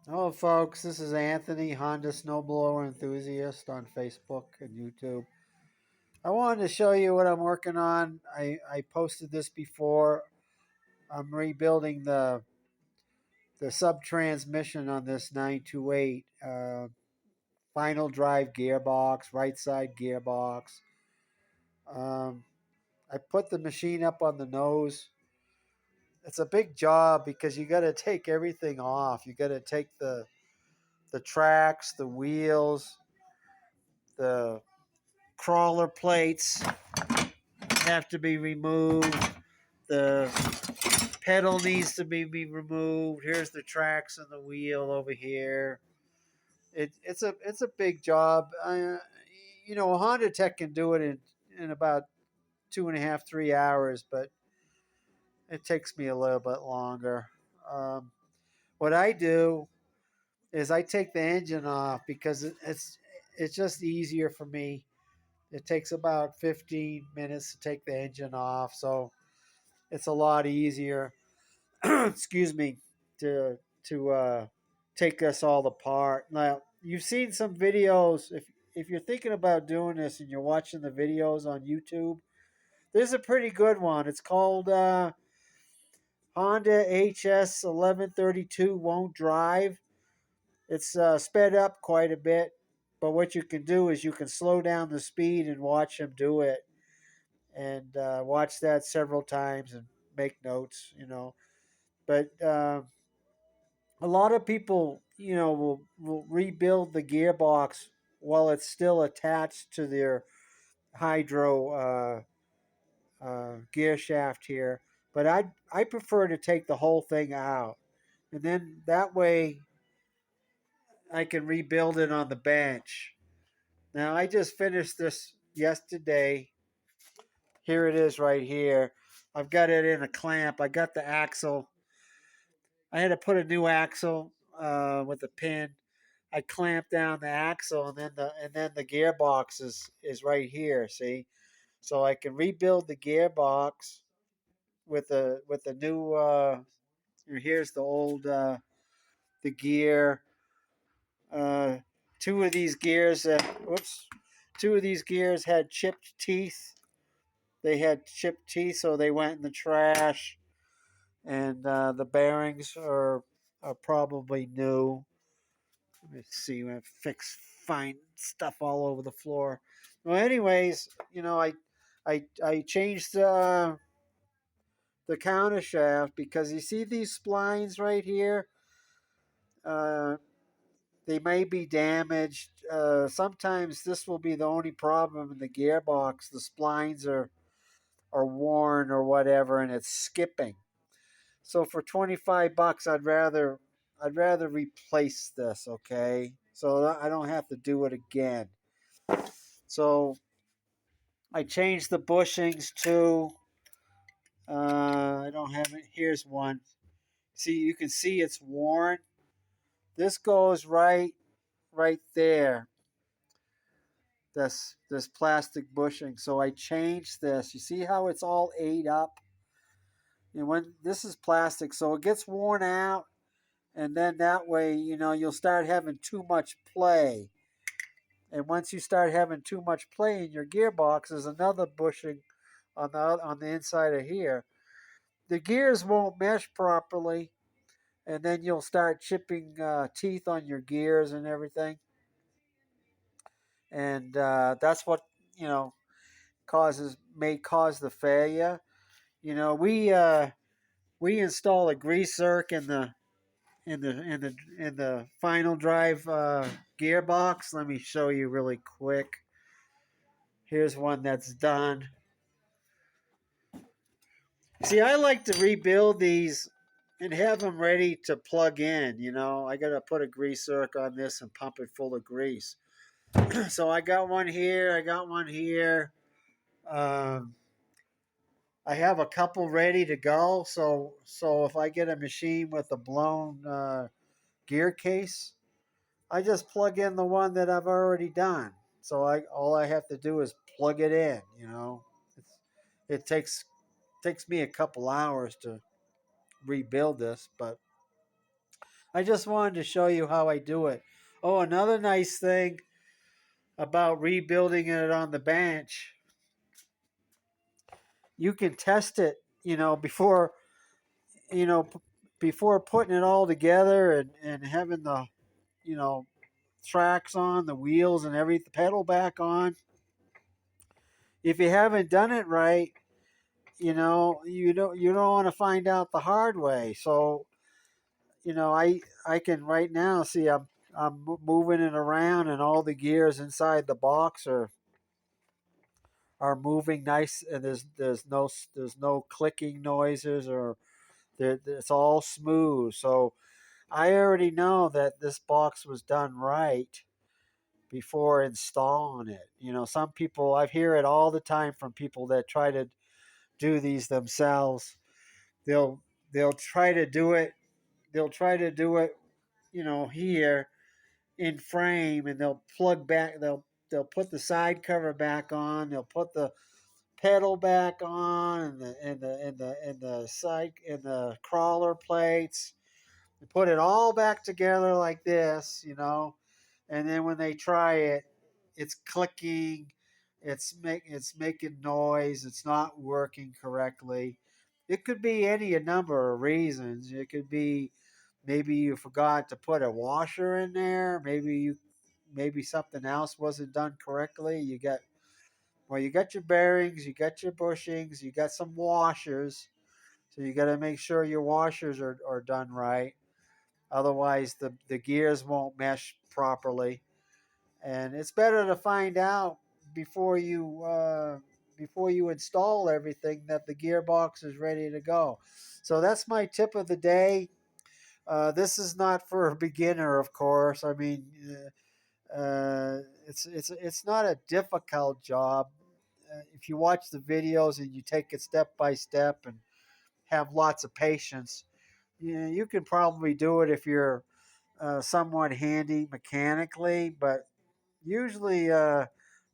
Hello, folks. This is Anthony, Honda Snowblower enthusiast on Facebook and YouTube. I wanted to show you what I'm working on. I posted this before. I'm rebuilding the sub transmission on this 928 final drive gearbox, right side gearbox. Um, I put the machine up on the nose. It's a big job because you got to take everything off. You got to take the tracks, the wheels, the crawler plates have to be removed. The pedal needs to be removed. Here's the tracks and the wheel over here. It's a big job. Honda Tech can do it in about 2.5 3 hours, but it takes me a little bit longer. Um, what I do is I take the engine off because it's just easier for me. It takes about 15 minutes to take the engine off, so it's a lot easier. Excuse me, to take us all apart. Now you've seen some videos. If you're thinking about doing this and you're watching the videos on YouTube, there's a pretty good one. It's called Honda HS1132 won't drive. It's sped up quite a bit, but what you can do is you can slow down the speed and watch him do it, and watch that several times and make notes. But a lot of people, will rebuild the gearbox while it's still attached to their hydro gear shaft here. But I prefer to take the whole thing out, and then that way I can rebuild it on the bench. Now I just finished this yesterday. Here it is right here. I've got it in a clamp. I got the axle. I had to put a new axle with a pin. I clamp down the axle, and then the gearbox is right here. See, so I can rebuild the gearbox with the new. Here's the old the gear. Uh, two of these gears. Whoops. Two of these gears had chipped teeth. They had chipped teeth, so they went in the trash. And the bearings are probably new. Let me see. I find stuff all over the floor. Well, anyways, I changed the counter shaft because you see these splines right here. Uh, they may be damaged. Sometimes this will be the only problem in the gearbox. The splines are worn or whatever, and it's skipping. So for 25 bucks, I'd rather replace this. Okay, so I don't have to do it again. So I changed the bushings too. I don't have it. Here's one. See, you can see it's worn. This goes right there. This plastic bushing. So I changed this. You see how it's all ate up? And when this is plastic, so it gets worn out, and then that way, you'll start having too much play. And once you start having too much play in your gearbox, there's another bushing on the inside of here. The gears won't mesh properly, and then you'll start chipping teeth on your gears and everything. And that's what you know may cause the failure. We install a grease zerk in the final drive gearbox. Let me show you really quick. Here's one that's done. See, I like to rebuild these and have them ready to plug in. I got to put a grease zerk on this and pump it full of grease. So I got one here. I got one here. Um, I have a couple ready to go. So if I get a machine with a blown gear case, I just plug in the one that I've already done. So all I have to do is plug it in. It takes me a couple hours to rebuild this, but I just wanted to show you how I do it. Oh, another nice thing about rebuilding it on the bench, you can test it, before, you know, p- before putting it all together and having the, you know, tracks on, the wheels and every the pedal back on. If you haven't done it right, you don't want to find out the hard way. So, I can right now see I'm moving it around and all the gears inside the box are moving nice, and there's no clicking noises, or it's all smooth. So I already know that this box was done right before installing it. Some people, I hear it all the time from people that try to do these themselves. They'll they'll try to do it. They'll try to do it, here in frame, and they'll plug back. They'll put the side cover back on. They'll put the pedal back on, and the side and the crawler plates. They put it all back together like this, and then when they try it, it's clicking, it's making noise, it's not working correctly. It could be any number of reasons. It could be maybe you forgot to put a washer in there. Maybe something else wasn't done correctly. You got your bearings, you got your bushings, you got some washers. So you got to make sure your washers are done right. Otherwise, the gears won't mesh properly. And it's better to find out before you install everything that the gearbox is ready to go. So that's my tip of the day. This is not for a beginner, of course. I mean, it's not a difficult job. If you watch the videos and you take it step by step and have lots of patience, you can probably do it if you're somewhat handy mechanically. But usually,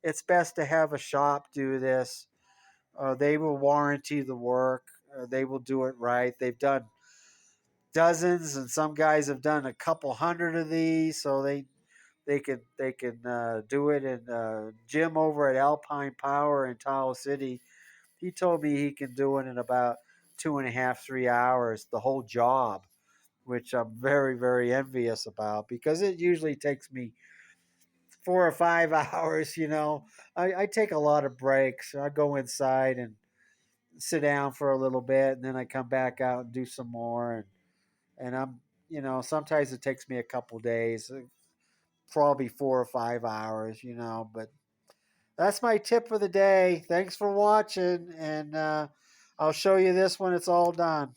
it's best to have a shop do this. They will warranty the work. They will do it right. They've done dozens, and some guys have done a couple hundred of these, so they can do it. And Jim over at Alpine Power in Tahoe City, he told me he can do it in about 2.5, 3 hours, the whole job, which I'm very, very envious about, because it usually takes me 4 or 5 hours. I take a lot of breaks. I go inside and sit down for a little bit, and then I come back out and do some more. And sometimes it takes me a couple days, probably 4 or 5 hours. But that's my tip for the day. Thanks for watching, and I'll show you this when it's all done.